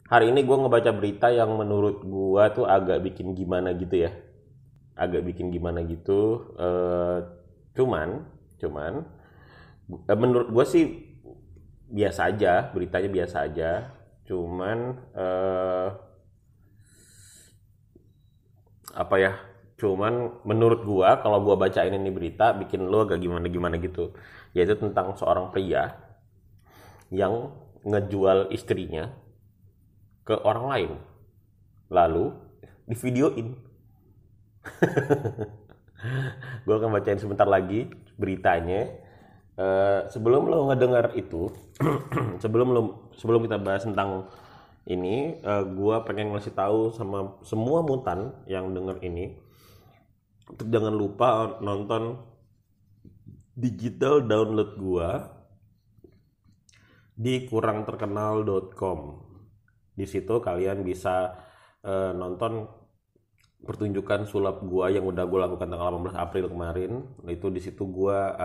Hari ini gue ngebaca berita yang menurut gue tuh agak bikin gimana gitu ya. Agak bikin gimana gitu. Cuman, cuman, menurut gue sih biasa aja, beritanya biasa aja. Cuman, apa ya? Cuman menurut gua kalau gua bacain ini berita bikin lo agak gimana gimana gitu. Yaitu tentang seorang pria yang ngejual istrinya ke orang lain, lalu divideoin. Gue akan bacain sebentar lagi beritanya. Sebelum lo ngedengar itu, sebelum kita bahas tentang ini, gue pengen ngasih tahu sama semua mutan yang denger ini, untuk jangan lupa nonton digital download gue di kurangterkenal.com. Di situ kalian bisa nonton pertunjukan sulap gua yang udah gua lakukan tanggal 18 April kemarin. Itu di situ gua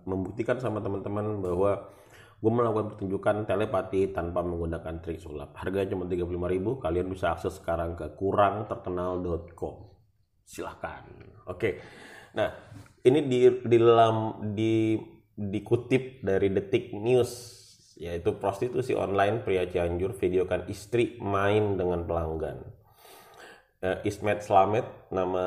membuktikan sama teman-teman bahwa gua melakukan pertunjukan telepati tanpa menggunakan trik sulap. Harganya cuma 35.000. Kalian bisa akses sekarang ke kurangterkenal.com. Silahkan. Oke. Nah, ini dikutip dari Detik News, yaitu prostitusi online pria Cianjur videokan istri main dengan pelanggan. Ismet Slamet nama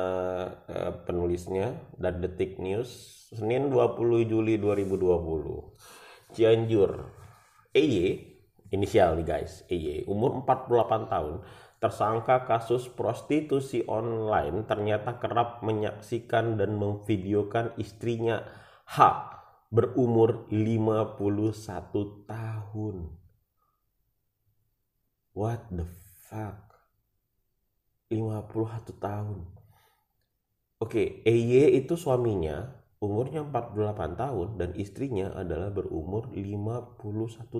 penulisnya, dan Detik News, Senin 20 Juli 2020. Cianjur. EY, inisial nih guys, EY, umur 48 tahun, tersangka kasus prostitusi online, ternyata kerap menyaksikan dan memvideokan istrinya H, berumur 51 tahun. What the fuck? 51 tahun. Oke, EY itu suaminya umurnya 48 tahun dan istrinya adalah berumur 51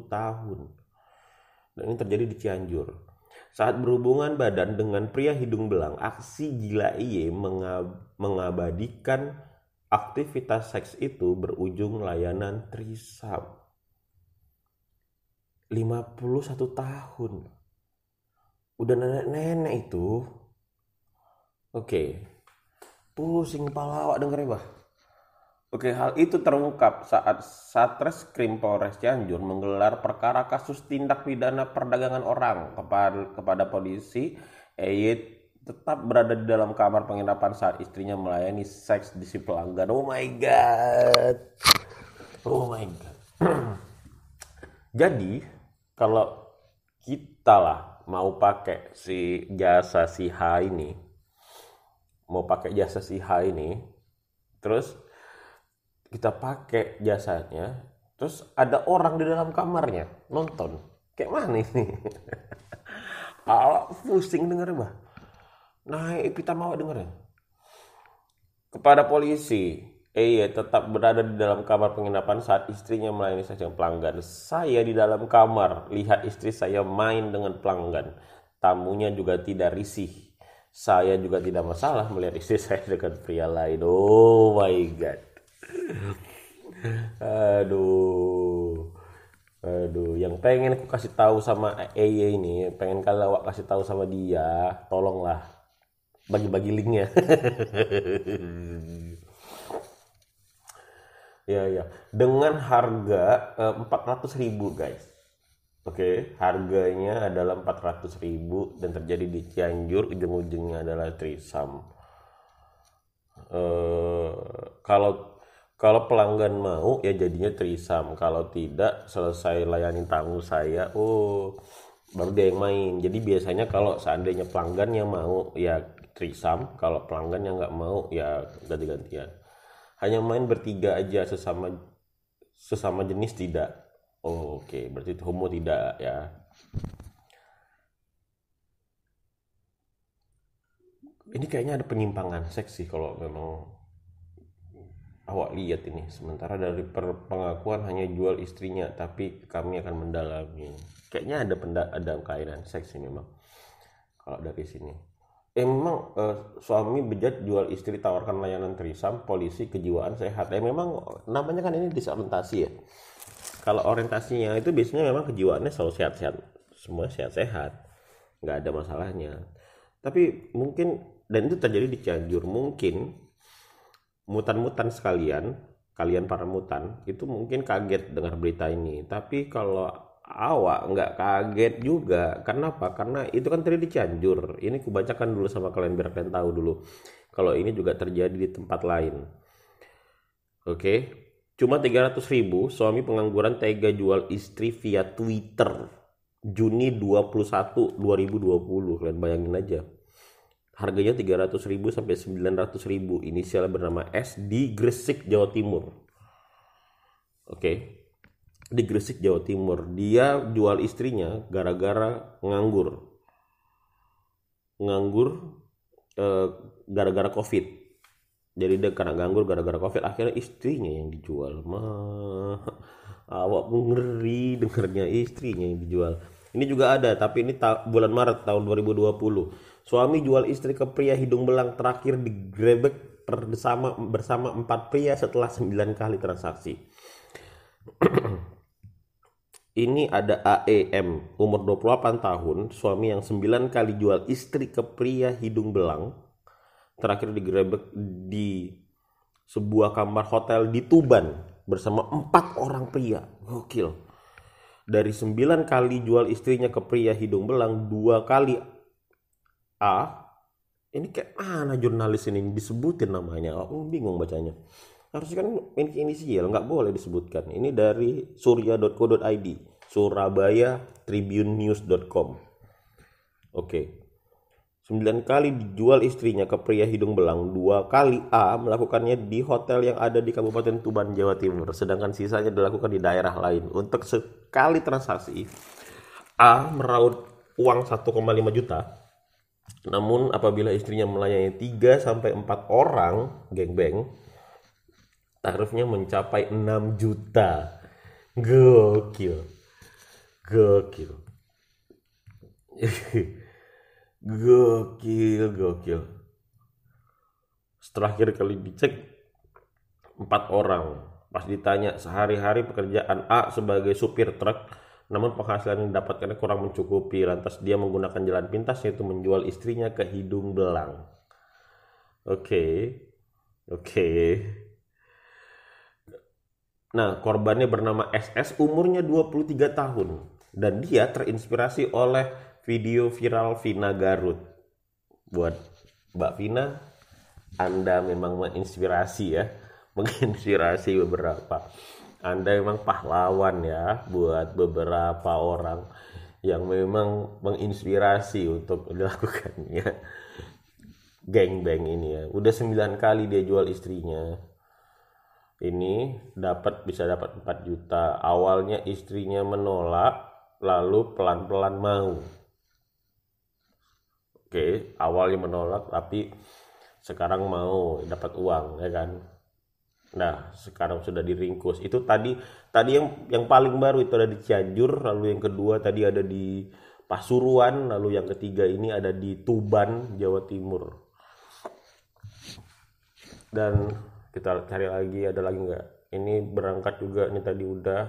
tahun. Dan ini terjadi di Cianjur. Saat berhubungan badan dengan pria hidung belang, aksi gila EY mengabadikan aktivitas seks itu berujung layanan trisam. 51 tahun. Udah nenek-nenek itu. Oke. Pusing kepala awak dengerin bah. Oke, hal itu terungkap saat Satreskrim Polres Cianjur menggelar perkara kasus tindak pidana perdagangan orang kepada polisi. EY tetap berada di dalam kamar penginapan saat istrinya melayani seks di si pelanggan. Oh my god. Oh my god. Jadi, kalau kita lah mau pakai jasa si H ini, terus kita pakai jasanya, terus ada orang di dalam kamarnya nonton, kayak mana ini? Awak pusing denger bah, naik pita mawak dengernya. Kepada polisi, tetap berada di dalam kamar penginapan saat istrinya melayani seks dengan pelanggan. Saya di dalam kamar, lihat istri saya main dengan pelanggan. Tamunya juga tidak risih. Saya juga tidak masalah melihat istri saya dengan pria lain. Oh my god. Aduh. Aduh, yang pengen aku kasih tahu sama ini, pengen kalau awak kasih tahu sama dia, tolonglah bagi-bagi linknya. Ya, ya. Dengan harga 400.000 guys. Oke, harganya adalah 400.000 dan terjadi di Cianjur, ujung-ujungnya adalah trisam. Eh, kalau kalau pelanggan mau ya jadinya trisam, kalau tidak selesai layani tamu saya, baru dia yang main. Jadi biasanya kalau seandainya pelanggan yang mau ya trisam, kalau pelanggan yang nggak mau ya ganti-gantian. Hanya main bertiga aja, sesama sesama jenis tidak. Oh, oke, berarti itu homo tidak ya. Ini kayaknya ada penyimpangan seks sih kalau memang awak lihat ini. Sementara dari pengakuan hanya jual istrinya, tapi kami akan mendalami. Kayaknya ada kainan seks sih memang kalau dari sini. Memang suami bejat jual istri tawarkan layanan trisam, polisi kejiwaan sehat. Memang namanya kan ini disorientasi ya. Kalau orientasinya itu biasanya memang kejiwaannya selalu sehat-sehat, semua sehat-sehat. nggak ada masalahnya. Tapi mungkin, dan itu terjadi di Cianjur, mungkin mutan-mutan sekalian, kalian para mutan itu mungkin kaget dengar berita ini. Tapi kalau awak nggak kaget juga. Kenapa? Karena itu kan terjadi di Cianjur. Ini kubacakan dulu sama kalian biar kalian tahu dulu kalau ini juga terjadi di tempat lain. Oke, cuma 300.000 suami pengangguran tega jual istri via Twitter Juni 21 2020. Kalian bayangin aja. Harganya 300.000 sampai 900.000. Inisial bernama S di Gresik, Jawa Timur. Oke. Di Gresik, Jawa Timur. Dia jual istrinya gara-gara nganggur. Gara-gara Covid. Jadi dia karena nganggur gara-gara Covid, akhirnya istrinya yang dijual. Awak pun ngeri dengernya, istrinya yang dijual. Ini juga ada, tapi ini bulan Maret tahun 2020. Suami jual istri ke pria hidung belang terakhir digrebek bersama 4 pria setelah 9 kali transaksi. Ini ada AEM, umur 28 tahun, suami yang 9 kali jual istri ke pria hidung belang, terakhir digrebek di sebuah kamar hotel di Tuban bersama 4 orang pria. Gokil. Dari 9 kali jual istrinya ke pria hidung belang, 2 kali ini kayak mana jurnalis ini disebutin namanya? Aku bingung bacanya. Harusnya kan inisial, nggak boleh disebutkan. Ini dari surya.co.id, Surabaya Tribunenews.com. Oke. 9 kali dijual istrinya ke pria hidung belang, 2 kali A melakukannya di hotel yang ada di Kabupaten Tuban, Jawa Timur, sedangkan sisanya dilakukan di daerah lain. Untuk sekali transaksi, A meraup uang 1,5 juta. Namun apabila istrinya melayani 3 sampai 4 orang gangbang, tarifnya mencapai 6 juta. Gokil. Gokil. Setelah kali dicek 4 orang. Pas ditanya sehari-hari pekerjaan A sebagai supir truk, namun penghasilan yang didapatkannya kurang mencukupi. Lantas dia menggunakan jalan pintas, yaitu menjual istrinya ke hidung belang. Oke. Nah, korbannya bernama SS, umurnya 23 tahun. Dan dia terinspirasi oleh video viral Vina Garut. Buat Mbak Vina, Anda memang menginspirasi ya. Menginspirasi beberapa. Anda memang pahlawan ya buat beberapa orang yang memang menginspirasi untuk dilakukannya gangbang ini ya. Udah 9 kali dia jual istrinya. Ini bisa dapat 4 juta. Awalnya istrinya menolak, lalu pelan-pelan mau. Oke, awalnya menolak tapi sekarang mau dapat uang ya kan. Nah, sekarang sudah diringkus. Itu tadi yang paling baru itu ada di Cianjur, lalu yang kedua tadi ada di Pasuruan, lalu yang ketiga ini ada di Tuban, Jawa Timur. Dan kita cari lagi, ada lagi nggak? Ini berangkat juga, ini tadi udah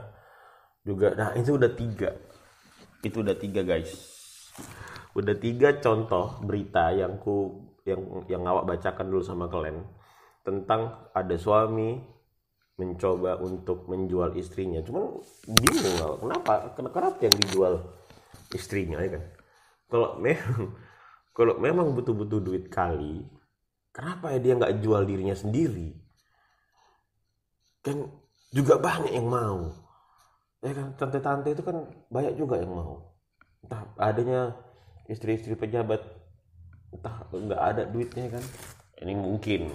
juga. Nah, itu udah 3. Itu udah 3 guys. Udah 3 contoh berita yang awak bacakan dulu sama kalian. Tentang ada suami mencoba untuk menjual istrinya. Cuman bingung kenapa yang dijual istrinya ya kan. Kalau memang butuh duit kali, kenapa ya dia nggak jual dirinya sendiri? Kan juga banyak yang mau. Ya kan, tante-tante itu kan banyak juga yang mau. Entah adanya istri-istri pejabat, entah nggak ada duitnya kan. Ini mungkin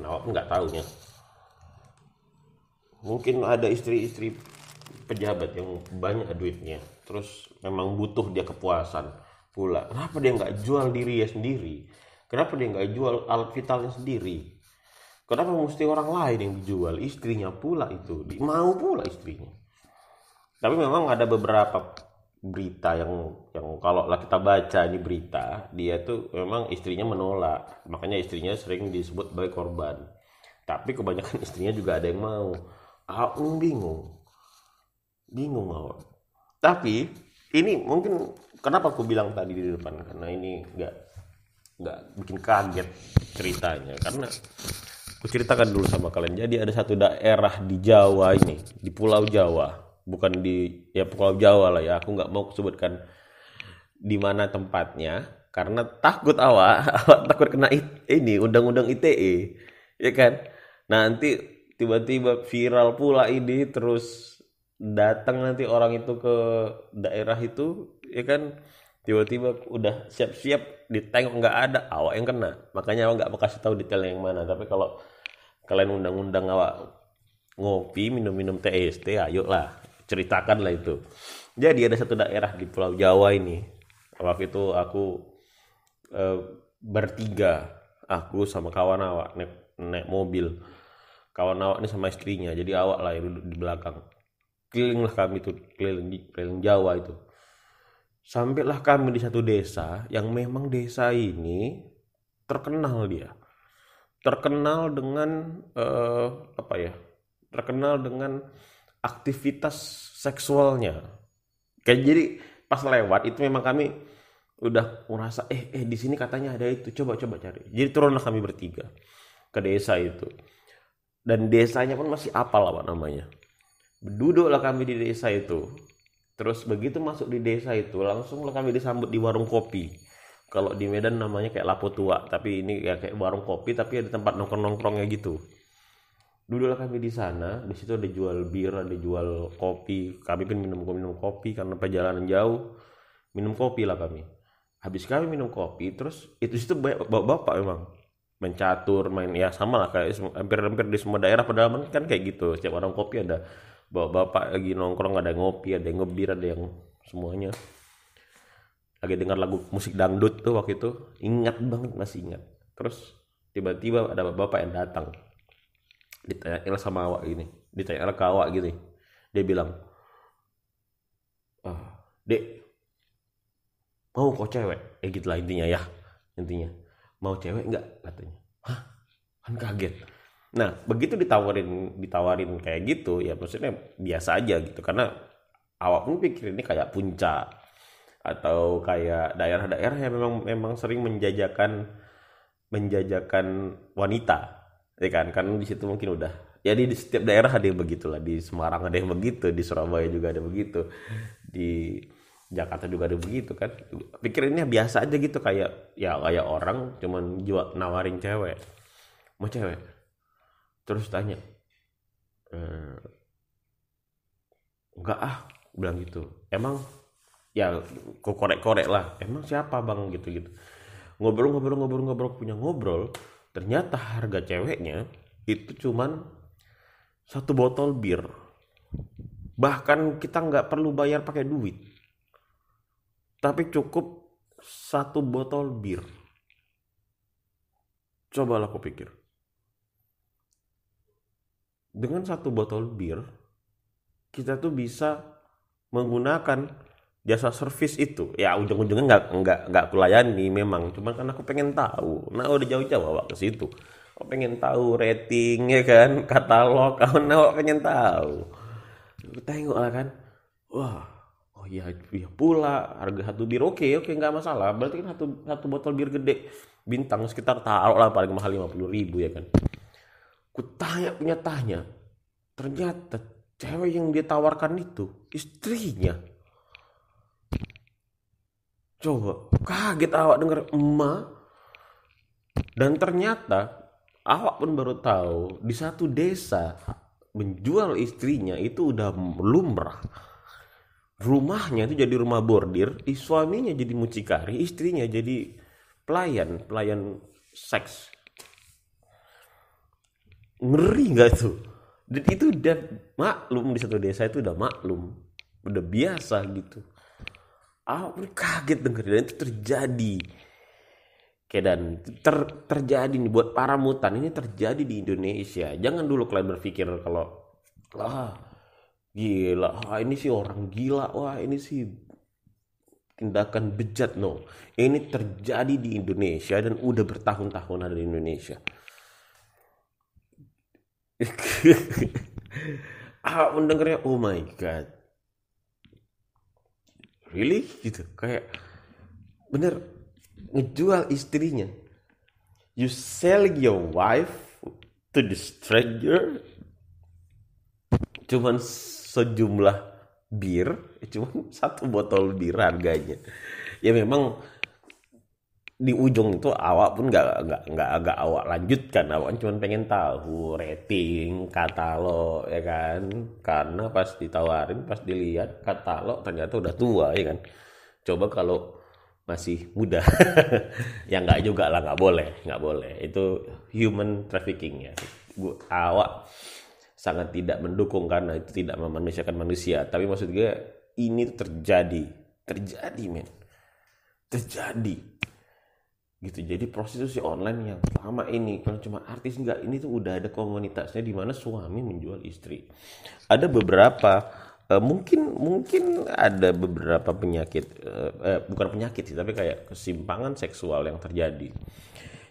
awak nggak tahunya. Mungkin ada istri-istri pejabat yang banyak duitnya, terus memang butuh dia kepuasan pula. Kenapa dia nggak jual dirinya sendiri? Kenapa dia nggak jual alat vitalnya sendiri? Kenapa mesti orang lain yang dijual? Istrinya pula itu, mau pula istrinya. Tapi memang ada beberapa berita yang kalau kita baca ini berita, dia tuh memang istrinya menolak, makanya istrinya sering disebut sebagai korban. Tapi kebanyakan istrinya juga ada yang mau. Aku bingung awak. Tapi ini mungkin kenapa aku bilang tadi di depan, karena ini nggak bikin kaget ceritanya, karena aku ceritakan dulu sama kalian. Jadi ada satu daerah di Jawa ini, di Pulau Jawa, bukan di ya Pulau Jawa lah ya. Aku nggak mau sebutkan di mana tempatnya karena takut awak takut kena ini undang-undang ITE, ya kan. Nanti tiba-tiba viral pula ini, terus datang nanti orang itu ke daerah itu, ya kan. Tiba-tiba udah siap-siap ditengok nggak ada, awak yang kena. Makanya awak nggak mau kasih tahu detailnya yang mana. Tapi kalau kalian undang-undang awak ngopi minum-minum TST, ayo lah ceritakan lah itu. Jadi ada satu daerah di Pulau Jawa ini, waktu itu aku eh, bertiga, aku sama kawan awak naik mobil. Kawan awak ini sama istrinya, jadi awak lah yang duduk di belakang. Keliling lah kami tuh, keliling Jawa itu. Sampailah kami di satu desa yang memang desa ini terkenal dia. Terkenal dengan apa ya? Terkenal dengan aktivitas seksualnya. Kayak jadi pas lewat itu memang kami udah merasa di sini katanya ada itu, coba cari. Jadi turunlah kami bertiga ke desa itu. Dan desanya pun masih apal apa namanya. Duduklah kami di desa itu. Terus begitu masuk di desa itu, langsunglah kami disambut di warung kopi. Kalau di Medan namanya kayak Lapo Tua, tapi ini ya kayak warung kopi tapi ada tempat nongkrong-nongkrongnya gitu. Duduklah kami di sana, di situ ada jual bir, ada jual kopi. Kami pun minum kopi karena perjalanan jauh. Minum kopi lah kami. Habis kami minum kopi, terus itu situ bapak memang main catur, main ya sama lah kayak hampir di semua daerah pedalaman kan kayak gitu. Setiap orang kopi ada bapak lagi nongkrong, ada yang ngopi, ada yang ngebir, ada yang semuanya. Lagi dengar lagu musik dangdut tuh waktu itu, ingat banget, masih ingat. Terus tiba-tiba ada bapak yang datang, ditanya sama awak gini, ditanya ke awak gini, dia bilang, dek, mau kok cewek? Gitulah intinya ya, intinya mau cewek nggak katanya. Hah, kan kaget. Nah begitu ditawarin kayak gitu ya, maksudnya biasa aja gitu, karena awak pun pikir ini kayak puncak atau kayak daerah-daerah yang memang sering menjajakan wanita, ya kan di situ mungkin udah jadi di setiap daerah ada yang begitulah. Di Semarang ada yang begitu, di Surabaya juga ada begitu, di Jakarta juga ada begitu kan. Pikirinnya biasa aja gitu, kayak ya kayak orang cuman jual nawarin cewek, mau cewek, terus tanya, enggak bilang gitu. Emang ya kok korek-korek lah, emang siapa bang gitu ngobrol punya ngobrol. Ternyata harga ceweknya itu cuman satu botol bir, bahkan kita nggak perlu bayar pakai duit, tapi cukup satu botol bir. Cobalah kau pikir, dengan satu botol bir kita tuh bisa menggunakan jasa servis itu. Ya ujung-ujungnya nggak aku layani memang, cuman kan aku pengen tahu. Nah udah jauh-jauh awak ke situ, aku pengen tahu rating ya kan, katalog, kau awak pengen tahu. Aku tengok lah kan, wah, oh iya, iya pula harga satu bir, oke nggak masalah. Berarti kan satu botol bir gede bintang sekitar taruh lah paling mahal 50.000 ya kan. Ku tanya, ternyata cewek yang dia tawarkan itu istrinya. Coba kaget awak dengar emak. Dan ternyata awak pun baru tahu di satu desa menjual istrinya itu udah lumrah. Rumahnya itu jadi rumah bordir, suaminya jadi mucikari, istrinya jadi pelayan seks. Ngeri nggak tuh? Dan itu udah maklum, di satu desa itu udah maklum, udah biasa gitu. Aku kaget denger, dan itu terjadi. Oke, dan terjadi nih buat para mutan, ini terjadi di Indonesia. Jangan dulu kalian berpikir kalau gila, ini sih orang gila, wah ini sih tindakan bejat. No, ini terjadi di Indonesia dan udah bertahun-tahun ada di Indonesia. Mendengarnya, oh my god, really gitu, kayak bener ngejual istrinya. You selling your wife to the stranger cuman sejumlah bir, cuman satu botol bir harganya. Ya memang di ujung itu awak pun nggak awak lanjutkan, awak cuma pengen tahu rating katalog ya kan, karena pas ditawarin, pas dilihat katalog ternyata udah tua ya kan. Coba kalau masih muda ya nggak juga lah, nggak boleh itu human trafficking ya. Awak sangat tidak mendukung karena itu tidak memanusiakan manusia, tapi maksud gue ini terjadi men, terjadi gitu. Jadi prostitusi online yang selama ini kalau cuma artis, enggak, ini tuh udah ada komunitasnya di mana suami menjual istri. Ada beberapa mungkin ada beberapa penyakit, bukan penyakit sih, tapi kayak kesimpangan seksual yang terjadi.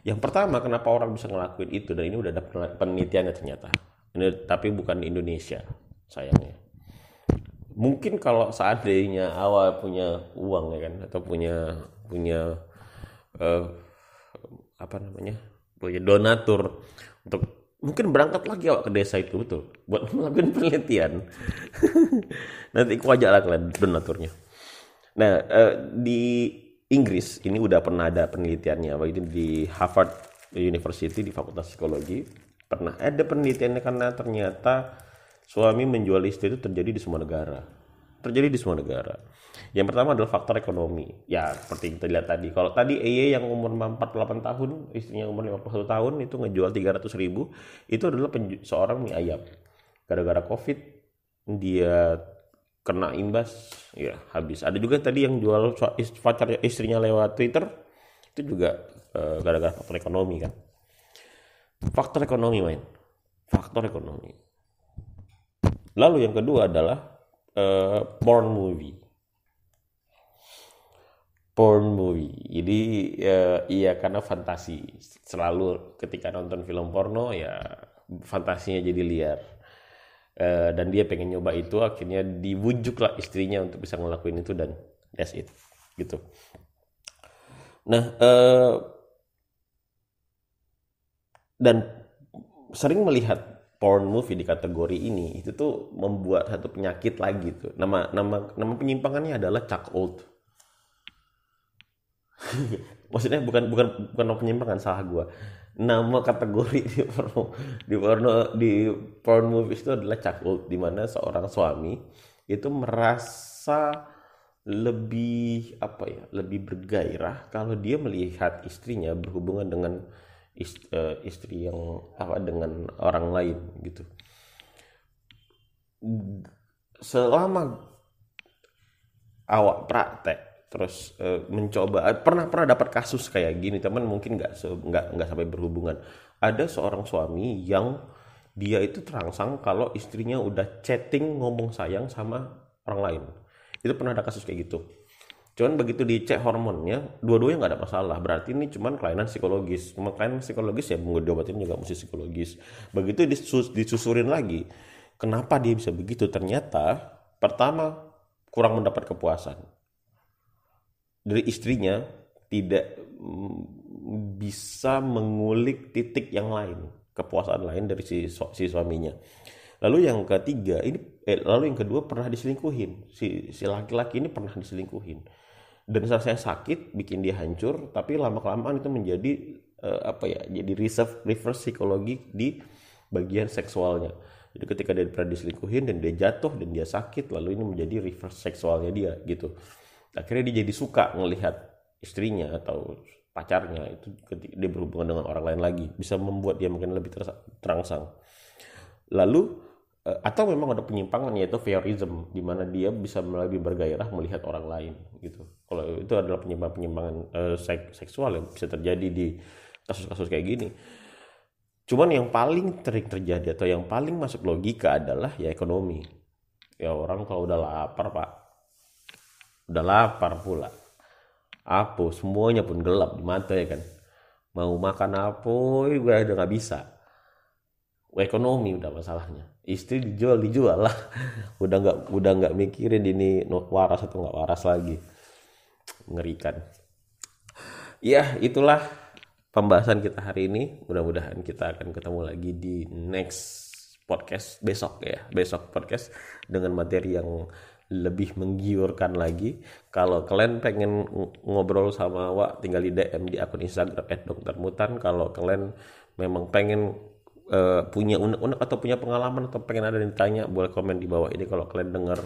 Yang pertama, kenapa orang bisa ngelakuin itu, dan ini udah ada penelitiannya ternyata. Ini tapi bukan di Indonesia sayangnya. Mungkin kalau seandainya awal punya uang ya kan, atau punya eh, apa namanya, punya donatur untuk mungkin berangkat lagi awak ke desa itu, betul, buat melakukan penelitian. Nanti aku ajak lah kalian donaturnya. Nah, di Inggris ini udah pernah ada penelitiannya, itu di Harvard University di Fakultas Psikologi pernah ada penelitiannya, karena ternyata suami menjual istri itu terjadi di semua negara. Yang pertama adalah faktor ekonomi. Ya, seperti kita lihat tadi. Kalau tadi EY yang umur 48 tahun, istrinya umur 51 tahun, itu ngejual 300.000, itu adalah seorang mie ayam. Gara-gara COVID, dia kena imbas, ya habis. Ada juga tadi yang jual pacar istrinya lewat Twitter, itu juga gara-gara faktor ekonomi kan. Faktor ekonomi, main. Faktor ekonomi. Lalu yang kedua adalah porn movie. Jadi iya, karena fantasi. Selalu ketika nonton film porno ya fantasinya jadi liar. Dan dia pengen nyoba itu, akhirnya diwujudlah istrinya untuk bisa ngelakuin itu, dan that's it gitu. Nah, dan sering melihat porn movie di kategori ini, itu tuh membuat satu penyakit lagi tuh. Nama penyimpangannya adalah cuckold. Maksudnya bukan penyimpangan, salah gua. Nama kategori di porn movies itu adalah cuckold, di mana seorang suami itu merasa lebih lebih bergairah kalau dia melihat istrinya berhubungan dengan istri yang dengan orang lain gitu. Selama awak praktek terus mencoba, pernah dapat kasus kayak gini, teman, mungkin nggak sampai berhubungan. Ada seorang suami yang dia itu terangsang kalau istrinya udah chatting ngomong sayang sama orang lain. Itu pernah ada kasus kayak gitu. Cuman begitu dicek hormonnya, dua-duanya nggak ada masalah. Berarti ini cuman kelainan psikologis. Kelainan psikologis ya mau diobatin juga mesti psikologis. Begitu disusurin lagi, kenapa dia bisa begitu? Ternyata pertama kurang mendapat kepuasan dari istrinya, tidak bisa mengulik titik yang lain, kepuasan lain dari si suaminya. Lalu yang kedua pernah diselingkuhin. Si laki-laki ini pernah diselingkuhin. Dan saya sakit, bikin dia hancur, tapi lama-kelamaan itu menjadi jadi reverse psikologi di bagian seksualnya. Jadi ketika dia pernah diselingkuhin dan dia jatuh dan dia sakit, lalu ini menjadi reverse seksualnya dia gitu. Akhirnya dia jadi suka ngelihat istrinya atau pacarnya itu ketika dia berhubungan dengan orang lain lagi, bisa membuat dia mungkin lebih terangsang. Lalu atau memang ada penyimpangan, yaitu voyeurism, di mana dia bisa lebih bergairah melihat orang lain gitu. Kalau itu adalah penyimpangan seksual yang bisa terjadi di kasus-kasus kayak gini. Cuman yang paling sering terjadi atau yang paling masuk logika adalah ya ekonomi. Ya orang kalau udah lapar, Pak, udah lapar pula, apa semuanya pun gelap di mata ya kan. Mau makan apa gue udah nggak bisa. ekonomi udah masalahnya. Istri dijual lah. Udah nggak mikirin ini waras atau nggak waras lagi. Mengerikan. Ya, itulah pembahasan kita hari ini. Mudah-mudahan kita akan ketemu lagi di next podcast besok ya. Besok podcast dengan materi yang lebih menggiurkan lagi. Kalau kalian pengen ngobrol sama Wak, tinggal di DM di akun Instagram @doktermutan. Kalau kalian memang pengen punya unek-unek atau punya pengalaman atau pengen ada yang ditanya, boleh komen di bawah ini. Kalau kalian dengar